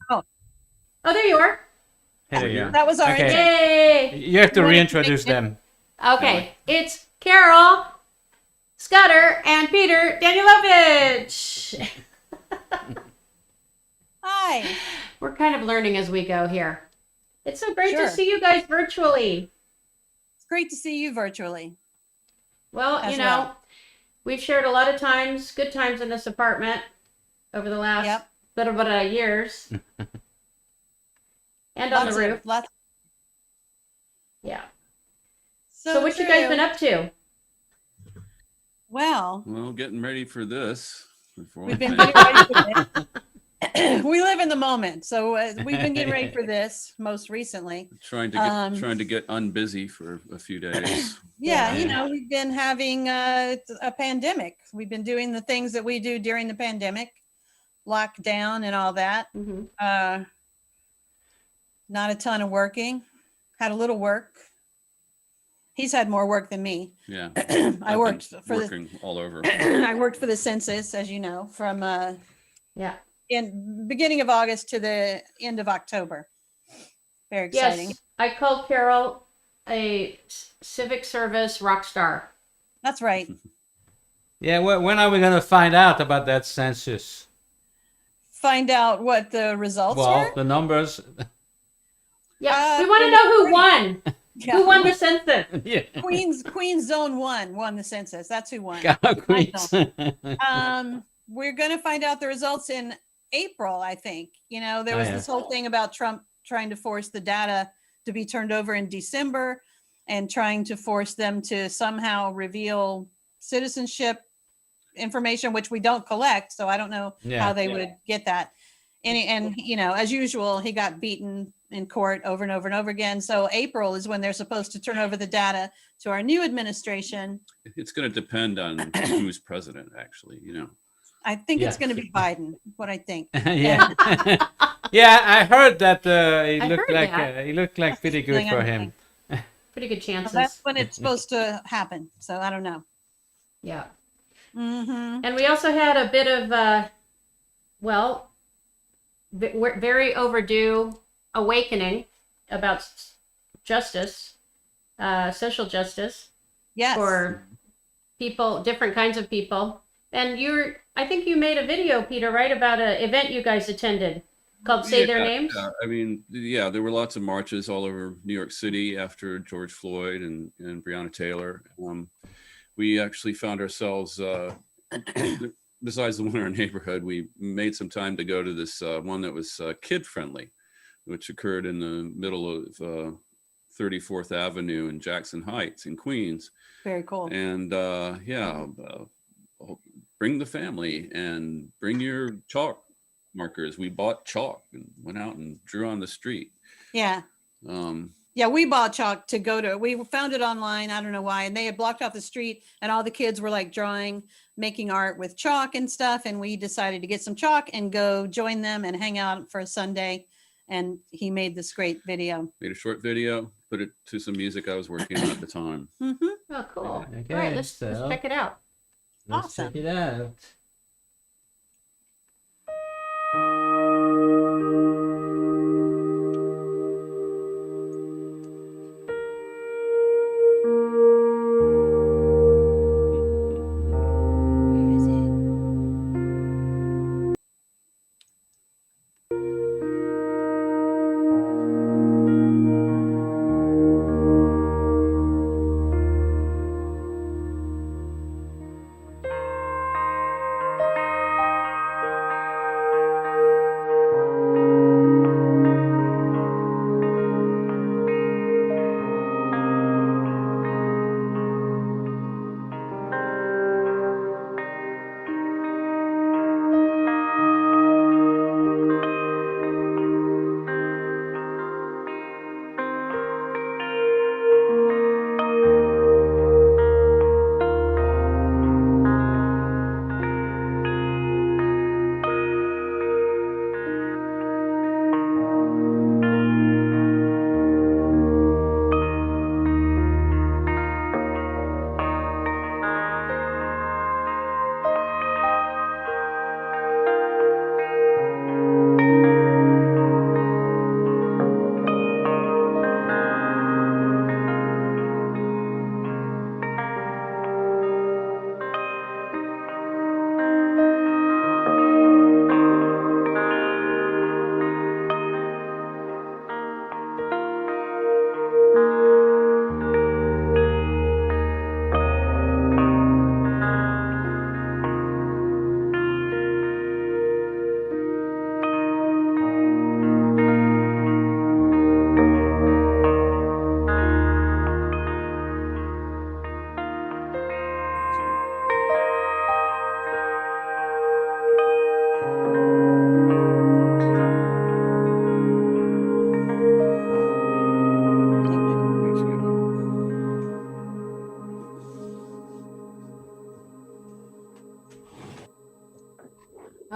Oh, Oh, there you are. Hey, there you are. that was our intro. Yay! You have to You wanted to reintroduce make it- them. Okay, it's Carol Scudder and Peter Danilowicz. Hi. We're kind of learning as we go here. It's so great Sure. to see you guys virtually. It's great to see you virtually. Well, As you know, well. we've shared a lot of times, good times in this apartment over the last Yep. little bit of years. And on Lots the roof. of lots. Yeah. So what you guys true. been up to? Well, Well, getting ready for this. Before we've we been finish. getting ready for this. We live in the moment, so we've been getting ready for this most recently. trying to get unbusy for a few days. Yeah, Yeah. you know, we've been having a pandemic. We've been doing the things that we do during the pandemic, lockdown and all that. Mm-hmm. Not a ton of working. Had a little work. He's had more work than me. Yeah, I I've worked been for the working all over. I worked for the census, as you know, from Yeah. in beginning of August to the end of October. Very exciting. Yes, I called Carol a civic service rock star. That's right. Yeah, when are we going to find out about that census? Find out what the results Well, were. the numbers. Yeah, we want to know who won. Yeah. Who won the census? Yeah. Queens Zone 1 won the census. That's who won. Queens. We're going to find out the results in April, I think. You know, there Oh, was yeah. this whole thing about Trump trying to force the data to be turned over in December and trying to force them to somehow reveal citizenship information, which we don't collect. So I don't know Yeah. how they would get that. And, you know, as usual, he got beaten in court over and over and over again. So April is when they're supposed to turn over the data to our new administration. It's going to depend on who's president, actually. You know, I think it's Yeah. going to be Biden, what I think. Yeah. Yeah, I heard that he I looked heard like that. he looked like pretty good thing for I'm him. Pretty good So chances. that's when it's supposed to happen. So I don't know. Yeah. Mm-hmm. And we also had a bit of, well, very overdue awakening about justice, social justice Yes. for people, different kinds of people. And I think you made a video, Peter, right, about an event you guys attended called Say Their Names? Yeah. I mean, yeah, there were lots of marches all over New York City after George Floyd and Breonna Taylor. We actually found ourselves, besides the one in our neighborhood, we made some time to go to this one that was kid friendly, which occurred in the middle of 34th Avenue in Jackson Heights in Queens. Very cool. And bring the family and bring your chalk markers. We bought chalk and went out and drew on the street. Yeah. Yeah, we bought chalk to go to. We found it online. I don't know why. And they had blocked off the street and all the kids were like drawing, making art with chalk and stuff. And we decided to get some chalk and go join them and hang out for a Sunday. And he made this great video. Made a short video, put it to some music I was working on at the time. Mm-hmm. Oh, cool. Okay, All right, let's so- check it out. Let's Awesome. check it out. Where is it?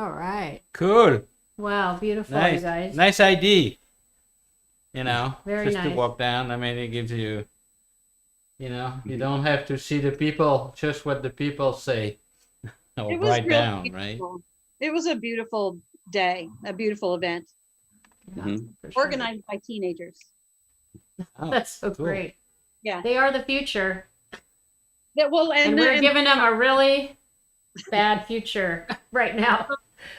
All right. Cool. Wow, beautiful, you Nice. guys. Nice idea. You know, Very just nice. to walk down. I mean, it gives you, you know, you don't have to see the people, just what the people say. Or It was write real down, right? beautiful. It was a beautiful day, a beautiful event, Yeah, Mhm. for sure. organized by teenagers. Oh, That's so cool. great. Yeah. They are the future, That well, and we're giving them a really bad future right now.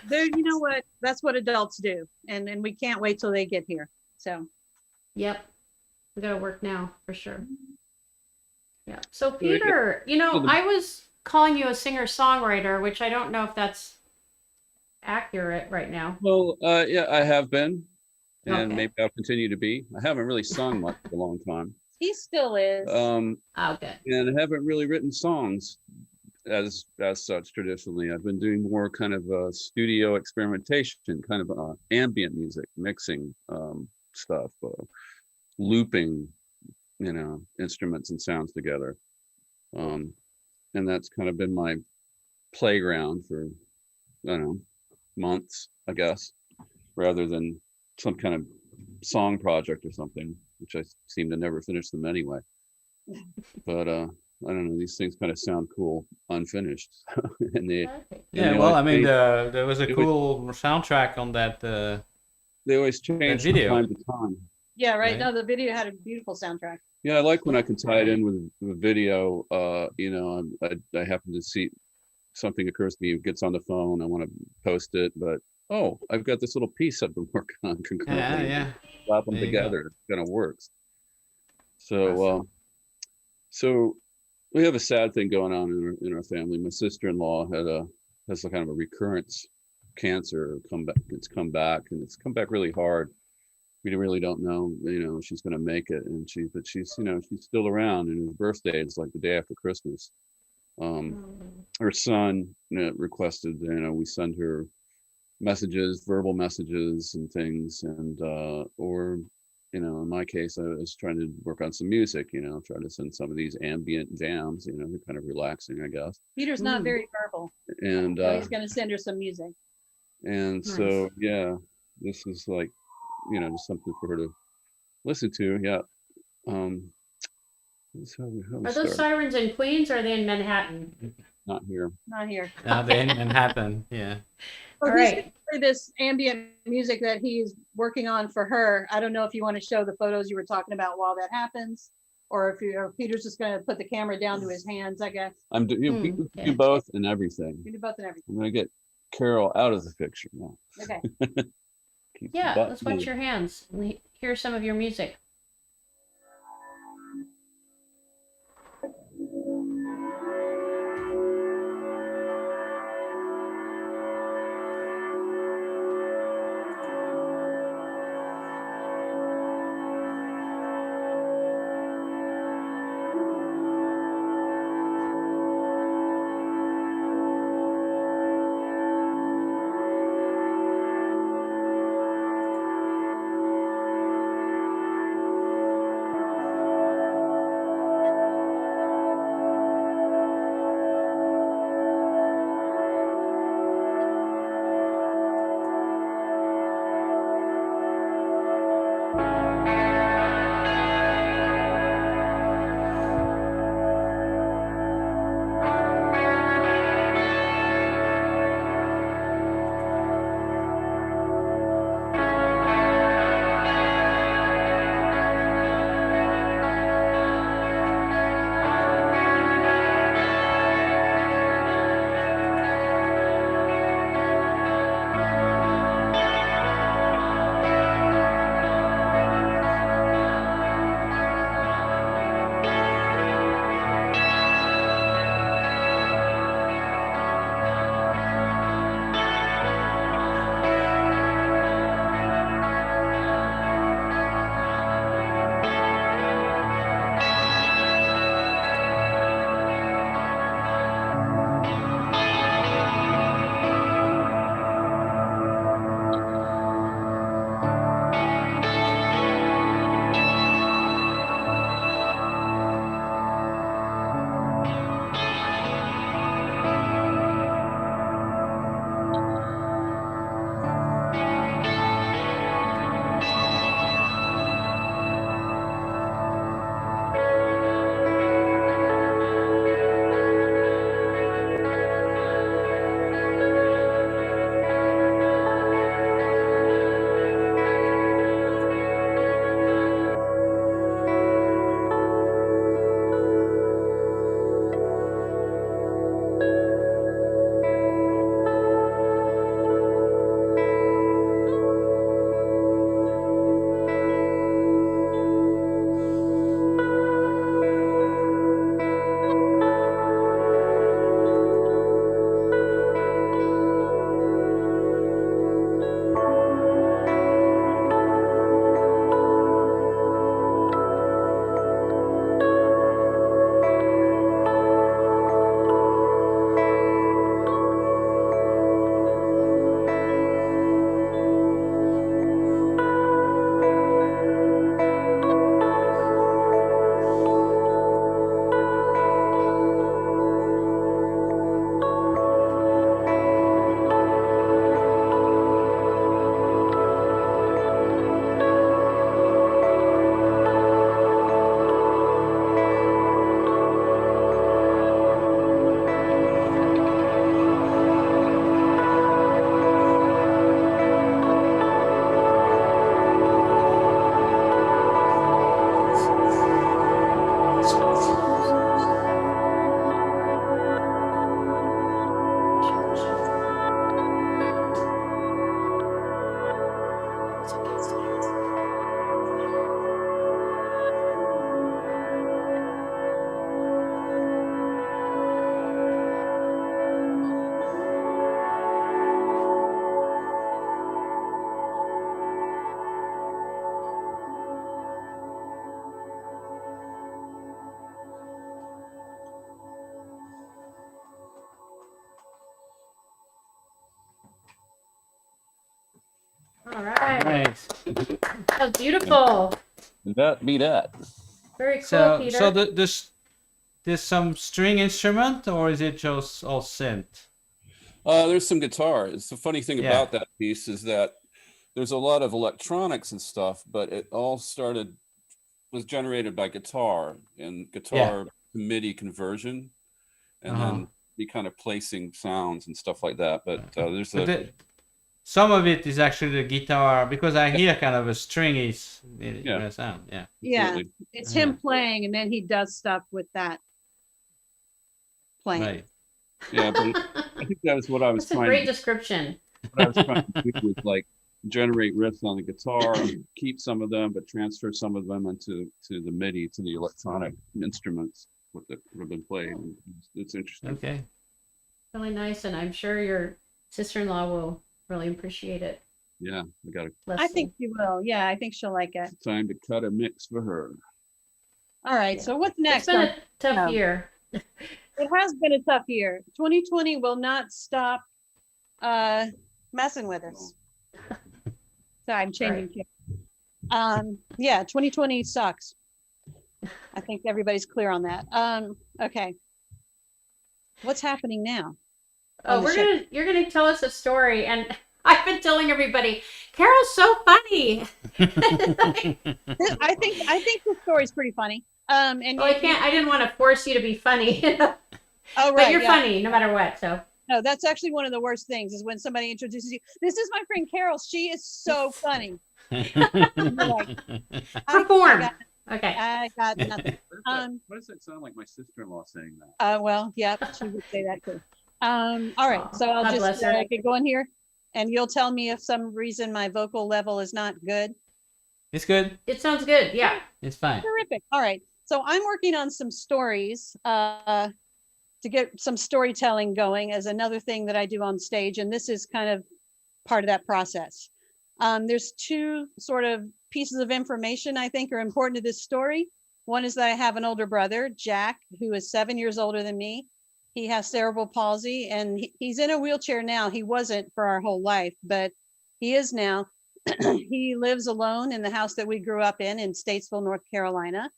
there. You know what? That's what adults do, and we can't wait till they get here. So Yep. We gotta work now for sure. Yeah. So yeah. Peter, you know, Well, the- I was calling you a singer-songwriter, which I don't know if that's accurate right now. Well, yeah, I have been, and Okay. maybe I'll continue to be. I haven't really sung much for a long time, he still is. Oh, good. and I haven't really written songs as such traditionally. I've been doing more kind of studio experimentation, kind of ambient music, mixing stuff, looping, you know, instruments and sounds together. And that's kind of been my playground for, I don't know, months, I guess, rather than some kind of song project or something, which I seem to never finish them anyway. But I don't know, these things kind of sound cool unfinished. And they Perfect. Yeah, they well, always I mean, change- there was a it was- cool soundtrack on that. they always change from video. time to time. Yeah, right. Right. No, the video had a beautiful soundtrack. Yeah, I like when I can tie it in with video. You know, I happen to see something occurs to me, gets on the phone, I want to post it, but oh, I've got this little piece I've been working on concurrently. Yeah. Slap them There you go. together, it kind of works. So, Awesome. so we have a sad thing going on in our family. My sister-in-law has a kind of a recurrence cancer it's come back, and it's come back really hard. We really don't know, you know, she's going to make it, and but she's, you know, she's still around, and her birthday is like the day after Christmas. Her son, you know, requested, you know, we send her messages, verbal messages and things, and or, you know, in my case, I was trying to work on some music, you know, try to send some of these ambient jams, you know, they're kind of relaxing, I guess. Peter's not very verbal, And so he's gonna send her some music. and so yeah, this is like, you know, just something for her to listen to. Yeah. That's how we Are those start. sirens in Queens or are they in Manhattan? Not here. Not here. They're in Manhattan. Yeah. So All he's right. gonna play this ambient music that he's working on for her. I don't know if you want to show the photos you were talking about while that happens, or if Peter's just gonna put the camera down to his hands, I guess. I'm do, you know, we yeah. do both and everything. You do both and everything. I'm gonna get Carol out of the picture now. Okay. Keep the Yeah, butt let's watch moving. your hands and hear some of your music. All right. Nice. That was beautiful. That be that. Very cool, So, Peter. so there's some string instrument, or is it just all synth? There's some guitar. It's the funny thing Yeah. about that piece is that there's a lot of electronics and stuff, but it all was generated by guitar and guitar MIDI conversion, and then be kind of placing sounds and stuff like that. But some of it is actually the guitar, because I hear kind of a stringy sound. Yeah. Yeah, Absolutely. it's him playing, and then he does stuff with that playing. Right. Yeah, but I think that was what I was That's a trying great to description. what I was trying to do was like generate riffs on the guitar, keep some of them, but transfer some of them into the MIDI, to the electronic instruments that have been played. It's interesting. Okay. Really nice, and I'm sure your sister-in-law will really appreciate it. Yeah, we got I think she will. Yeah, I think she'll like it. time to cut a mix for her. All right. So what's next? It's been a tough year. It has been a tough year. 2020 will not stop messing with us. So I'm changing. Yeah, 2020 sucks. I think everybody's clear on that. Okay. What's happening now? Oh, you're gonna tell us a story, and I've been telling everybody, Carol's so funny. I think the story's pretty funny. And Well, I didn't want to force you to be funny. Oh, right. But you're funny no matter what. So No, that's actually one of the worst things is when somebody introduces you. This is my friend Carol. She is so funny. Like, perform. Okay. I got nothing. Why does that sound like my sister-in-law saying that? Well, yeah, she would say that too. All right, so I'll God bless just her. get going here, and you'll tell me if some reason my vocal level is not good. It's good. It sounds good. Yeah. It's fine. Terrific. All right, so I'm working on some stories to get some storytelling going as another thing that I do on stage, and this is kind of part of that process. There's two sort of pieces of information I think are important to this story. One is that I have an older brother, Jack, who is 7 years older than me. He has cerebral palsy, and he's in a wheelchair now. He wasn't for our whole life, but he is now. He lives alone in the house that we grew up in Statesville, North Carolina,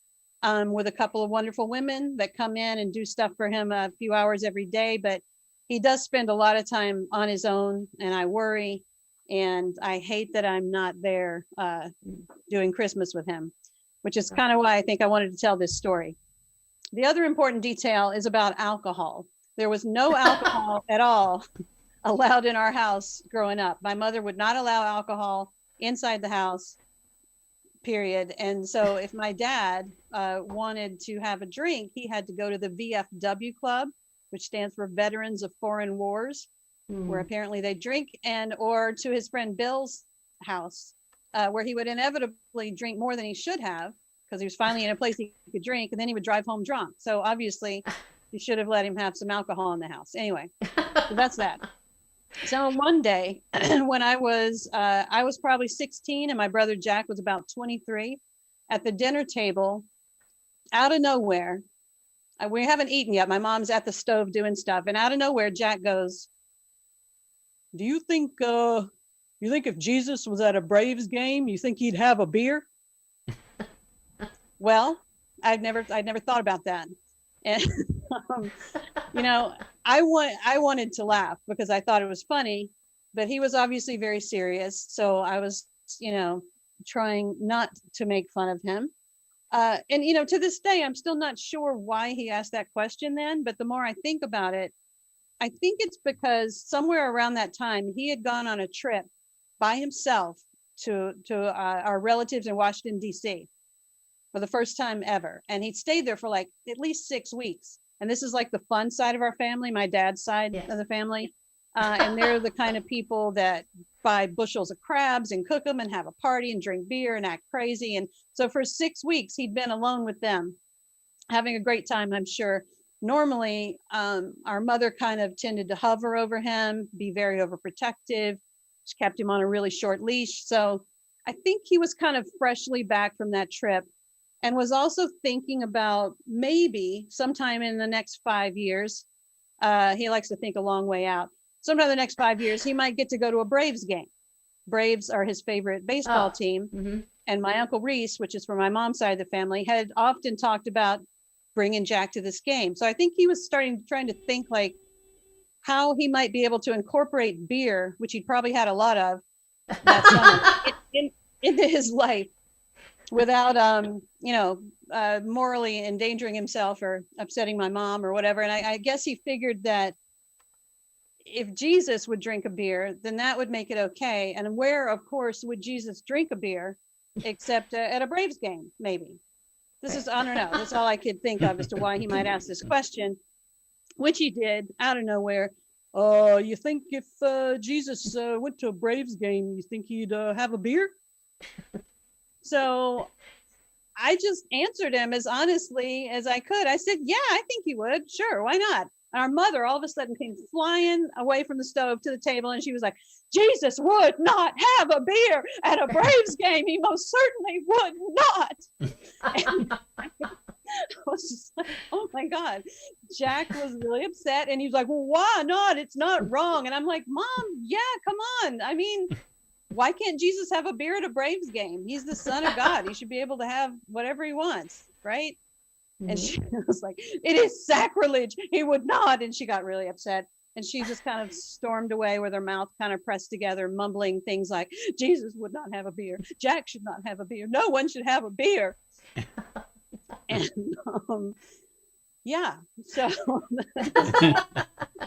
with a couple of wonderful women that come in and do stuff for him a few hours every day. But he does spend a lot of time on his own, and I worry, and I hate that I'm not there doing Christmas with him, which is kind of why I think I wanted to tell this story. The other important detail is about alcohol. There was no alcohol at all allowed in our house growing up. My mother would not allow alcohol inside the house, period. And so if my dad wanted to have a drink, he had to go to the VFW club, which stands for Veterans of Foreign Wars, where apparently they drink, or to his friend Bill's house, where he would inevitably drink more than he should have, because he was finally in a place he could drink, and then he would drive home drunk. So obviously you should have let him have some alcohol in the house. Anyway, so that's that. So one day when I was probably 16 and my brother Jack was about 23, at the dinner table, out of nowhere, we haven't eaten yet. My mom's at the stove doing stuff, and out of nowhere, Jack goes, "Do you think if Jesus was at a Braves game, you think he'd have a beer?" Well, I'd never thought about that. And, I wanted to laugh because I thought it was funny, but he was obviously very serious. So I was, trying not to make fun of him. And, to this day, I'm still not sure why he asked that question then, but the more I think about it, I think it's because somewhere around that time, he had gone on a trip by himself to our relatives in Washington, D.C. for the first time ever. And he'd stayed there for like at least 6 weeks. And this is like the fun side of our family, my dad's side of the family. And they're the kind of people that buy bushels of crabs and cook them and have a party and drink beer and act crazy. And so for 6 weeks, he'd been alone with them, having a great time, I'm sure. Normally, our mother kind of tended to hover over him, be very overprotective. She kept him on a really short leash. So I think he was kind of freshly back from that trip, and was also thinking about maybe sometime in the next 5 years, he likes to think a long way out, sometime in the next 5 years, he might get to go to a Braves game. Braves are his favorite baseball team. Mm-hmm. And my Uncle Reese, which is from my mom's side of the family, had often talked about bringing Jack to this game. So I think he was trying to think like how he might be able to incorporate beer, which he'd probably had a lot of that summer, into his life without, morally endangering himself or upsetting my mom or whatever. And I guess he figured that if Jesus would drink a beer, then that would make it okay. And where, of course, would Jesus drink a beer except at a Braves game, maybe? This is, I don't know. That's all I could think of as to why he might ask this question, which he did out of nowhere. Oh, you think if Jesus went to a Braves game, you think he'd have a beer? So I just answered him as honestly as I could. I said, yeah, I think he would. Sure, why not? And our mother all of a sudden came flying away from the stove to the table, and she was like, Jesus would not have a beer at a Braves game. He most certainly would not. And I was just like, oh my God. Jack was really upset, and he was like, well, why not? It's not wrong. And I'm like, Mom, yeah, come on. I mean, why can't Jesus have a beer at a Braves game? He's the Son of God. He should be able to have whatever he wants, right? And she was like, it is sacrilege. He would not. And she got really upset. And she just kind of stormed away with her mouth kind of pressed together, mumbling things like, Jesus would not have a beer. Jack should not have a beer. No one should have a beer. And yeah, so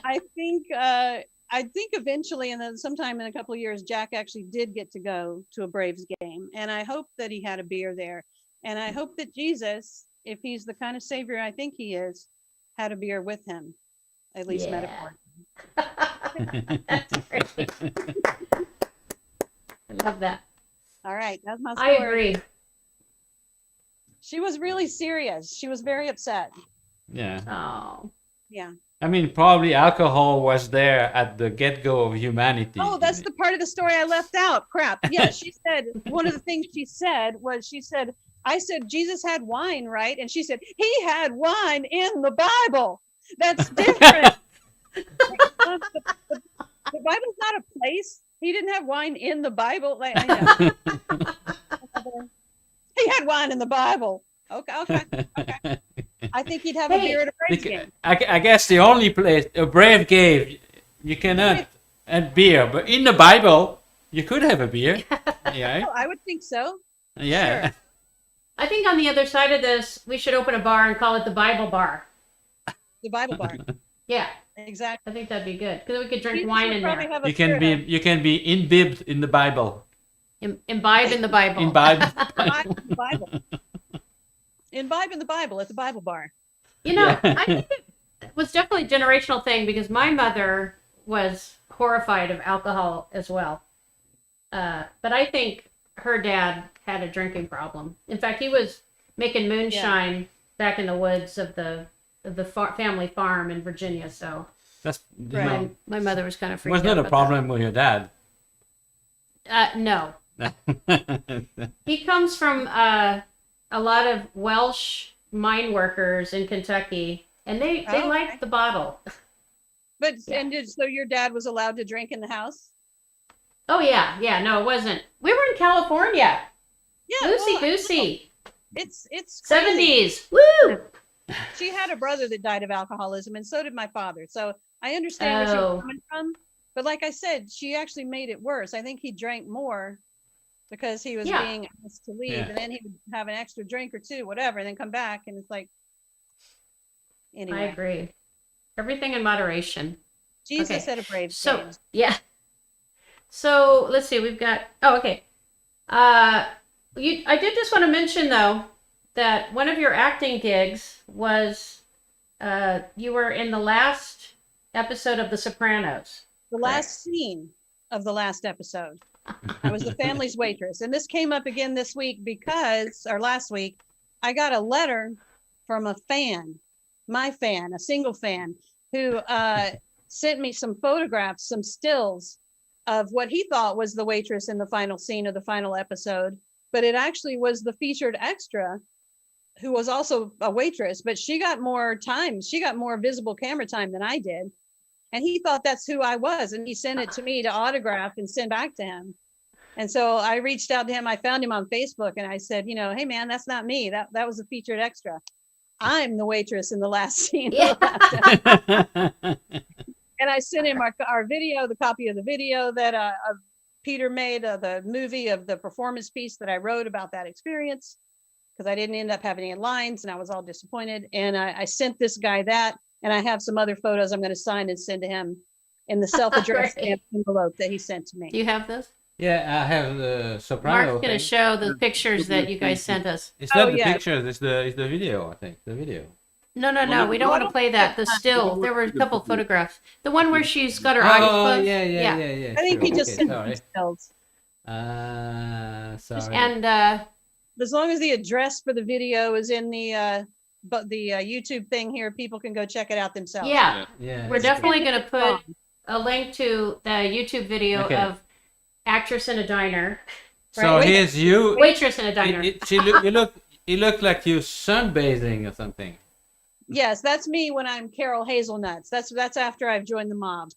I think eventually, and then sometime in a couple of years, Jack actually did get to go to a Braves game. And I hope that he had a beer there. And I hope that Jesus, if he's the kind of savior I think he is, had a beer with him, at least metaphorically. That's great. I love that. All right, that's my story. I agree. She was really serious. She was very upset. Yeah. Oh. Yeah. I mean, probably alcohol was there at the get-go of humanity. Oh, that's the part of the story I left out. Crap. Yeah, she said, one of the things she said was, I said, Jesus had wine, right? And she said, he had wine in the Bible. That's different. The Bible's not a place. He didn't have wine in the Bible. Like, I know. He had wine in the Bible. Okay. I think he'd have a beer at a Braves game. I guess the only place a Brave game you cannot have beer, but in the Bible you could have a beer. Yeah. Oh, I would think so. Yeah. Sure. I think on the other side of this, we should open a bar and call it the Bible Bar. The Bible bar. Yeah. Exactly. I think that'd be good because we could drink wine in there. You can be imbibed in the Bible. Imbibe in the Bible. Imbibe in the Bible. Imbibe in the Bible at the Bible bar. You know, I think it was definitely a generational thing because my mother was horrified of alcohol as well. But I think her dad had a drinking problem. In fact, he was making moonshine back in the woods of the family farm in Virginia. So that's right. My mother was kind of freaked out. Was not a problem with your dad. No. He comes from a lot of Welsh mine workers in Kentucky, and they liked the bottle. But so your dad was allowed to drink in the house? Oh yeah. No, it wasn't. We were in California. Yeah, Loosey goosey. It's crazy. 70s. Woo! She had a brother that died of alcoholism, and so did my father. So I understand where she was coming from. But like I said, she actually made it worse. I think he drank more because he was being asked to leave, and then he would have an extra drink or two, whatever, and then come back, and it's like, anyway. I agree. Everything in moderation. Jesus had a brave game. Yeah. So let's see. We've got. Oh, okay. I did just want to mention though that one of your acting gigs was you were in the last episode of The Sopranos. The last scene of the last episode. I was the family's waitress. And this came up again this week last week, I got a letter from a fan, a single fan, who sent me some photographs, some stills of what he thought was the waitress in the final scene of the final episode. But it actually was the featured extra who was also a waitress, but she got more time. She got more visible camera time than I did. And he thought that's who I was. And he sent it to me to autograph and send back to him. And so I reached out to him. I found him on Facebook and I said, you know, hey man, that's not me. That was a featured extra. I'm the waitress in the last scene. Yeah. And I sent him our video, the copy of the video that Peter made of the movie of the performance piece that I wrote about that experience, because I didn't end up having any lines and I was all disappointed. And I sent this guy that, and I have some other photos I'm going to sign and send to him in the self-addressed Great. envelope that he sent to me. Do you have this? Yeah, I have the soprano. Mark's going to thing. show the pictures that you guys sent us. It's not Oh, the yeah. pictures. It's the video. I think the video. No, Well, we don't want to play that. The still, there were a couple photographs. The one where she's got her eyes Oh closed. yeah. I think sure. he just Okay, sent sorry. me stills. Sorry. And As long as the address for the video is in the YouTube thing here, people can go check it out themselves. yeah, yeah. we're that's definitely going to put a link to the YouTube video Okay. of actress in a diner, great. So Right. here's you. waitress in a diner. You look like you sunbathing or something. Yes, that's me when I'm Carol Hazelnuts. That's after I've joined the mob.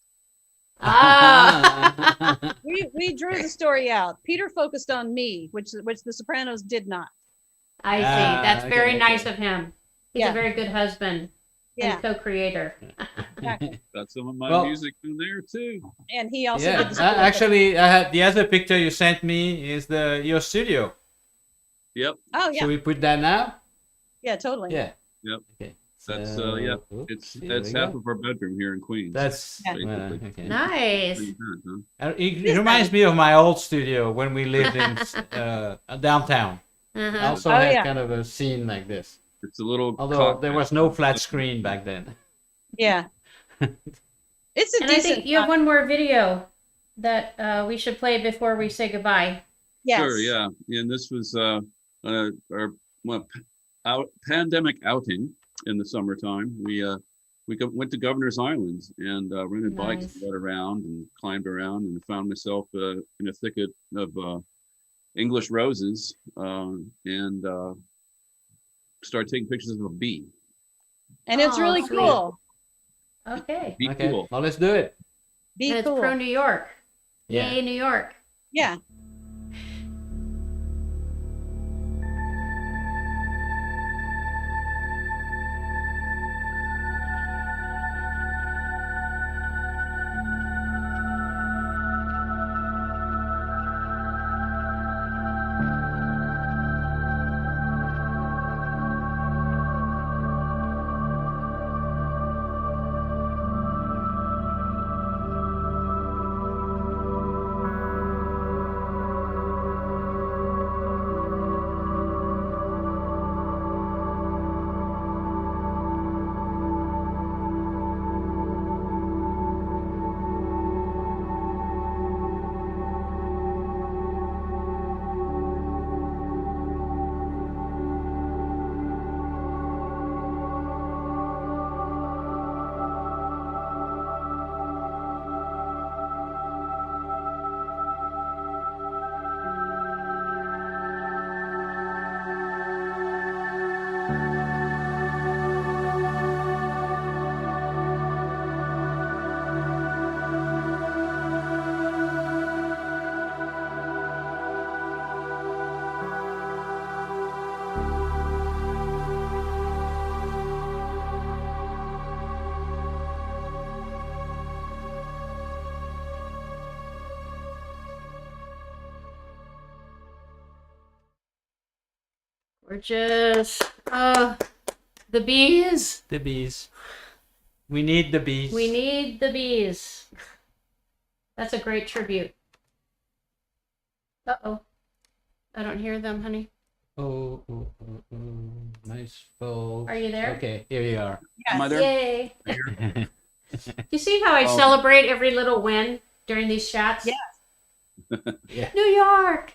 Ah, We drew the story out. Peter focused on me, which the Sopranos did not. I see. Ah, That's very okay, nice okay. of him. He's Yeah. a very good husband Yeah, and co-creator. Got some of my Well- music in there too. and he also Yeah, did the story. actually, I had the other picture you sent me is your studio. Yep, Oh yeah, Should we put that now? yeah, totally. Yeah. Yep. Okay. that's So, yeah. oops, here That's we half go. of our bedroom here in Queens. That's Yeah. Basically. okay. Nice. Pretty good, huh? It reminds me of my old studio when we lived in downtown. Uh-huh. Also Oh, had yeah. kind of a scene like this. It's a little. Although there was no flat screen back then. Yeah. It's a And I decent. think you have one more video that we should play before we say goodbye. Yes. Sure, yeah. And this was our pandemic outing in the summertime. We went to Governor's Island and rented bikes Nice. and got around and climbed around and found myself in a thicket of English roses and started taking pictures of a bee. And it's Oh, really sweet. cool. Okay. Be Okay, cool. well, let's do it. Be And it's cool. pro New York. Yeah. Yay, New York. Yeah. Gorgeous. Oh, the bees. The bees. We need the bees. We need the bees. That's a great tribute. Uh-oh. I don't hear them, honey. Oh, nice full. Are you there? Okay, here you are. Am I there? Yay. You see how I Oh. celebrate every little win during these shots? Yeah. Yeah. New York!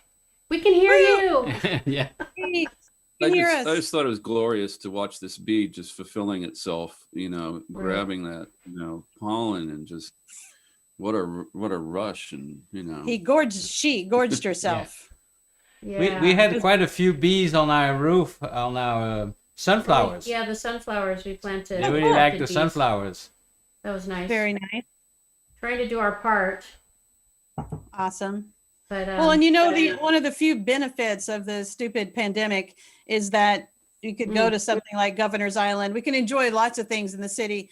We can hear you! Yeah. Hey, I you can hear just, I us. just thought it was glorious to watch this bee just fulfilling itself, Right. grabbing that, pollen and just what a rush and, She gorged herself. Yeah. We had quite a few bees on our roof, on our sunflowers. Yeah, the sunflowers we planted. They really cool. like Good the bees. sunflowers. That was nice. Very nice. Trying to do our part. Awesome. But Well, and you know, one of the few benefits of the stupid pandemic is that you could go to something like Governor's Island. We can enjoy lots of things in the city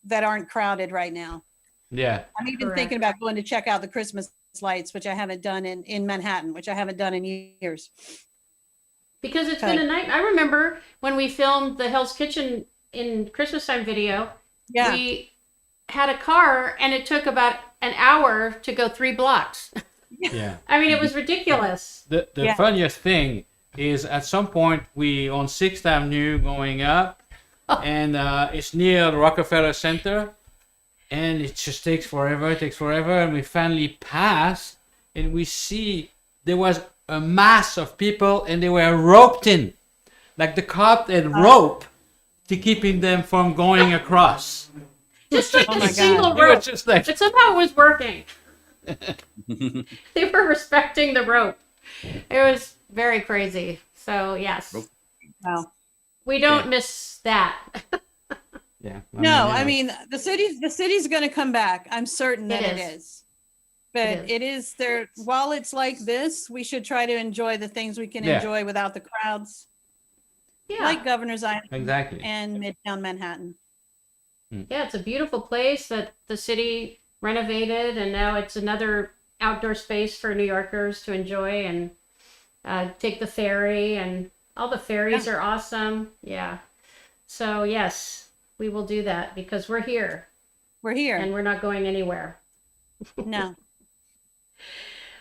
that aren't crowded right now. Yeah. I'm even Correct. thinking about going to check out the Christmas lights, which I haven't done in Manhattan, which I haven't done in years. because it's been a night. I remember when we filmed the Hell's Kitchen in Christmas time video. Yeah. We had a car and it took about an hour to go 3 blocks. Yeah. I mean, it was ridiculous. The Yeah. funniest thing is at some point we on 6th Avenue going up, and it's near the Rockefeller Center, and it just takes forever. It takes forever, and we finally pass, and we see there was a mass of people, and they were roped in, like the cop had rope to keeping them from going across. Just like Oh a my single God. They were rope. just like, But somehow it was working. They were respecting the rope. It was very crazy. So yes, Rope. Wow. we don't miss that. yeah. No, I mean, the city's going to come back. I'm certain that It it is. is. But It it is there. While it's like this, we should try to enjoy the things we can Yeah. enjoy without the crowds, Yeah, like Governor's Island Exactly. and Midtown Manhattan. yeah, it's a beautiful place that the city renovated, and now it's another outdoor space for New Yorkers to enjoy and take the ferry, and all the ferries are awesome. Yeah, so yes, we will do that because we're here We're here. and we're not going anywhere. No.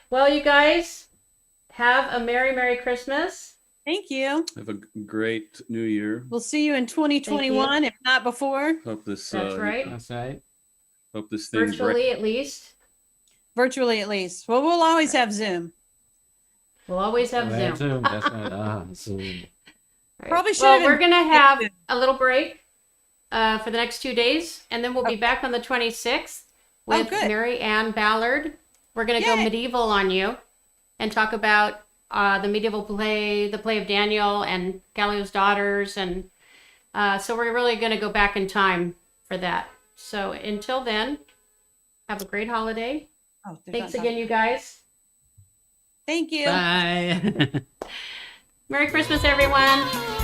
Well, you guys, have a Merry Christmas. Thank you. Have a great new year. We'll see you in 2021, if not before. Hope this That's right. That's right. hope this thing breaks. Virtually, at least. Virtually, at least. Well, we'll always have Zoom. We'll always have Right, Zoom. Zoom. That's right. Zoom. Right. Probably should Well, have we're been- gonna have a little break for the next 2 days, and then we'll be back on the 26th with good. Mary Ann Ballard. We're gonna go Yay. medieval on you and talk about the medieval play, the play of Daniel and Gallio's daughters, and so we're really gonna go back in time for that. So until then, have a great holiday. Oh, there's Thanks not again, you guys. Thank you. Bye. Merry Christmas, everyone.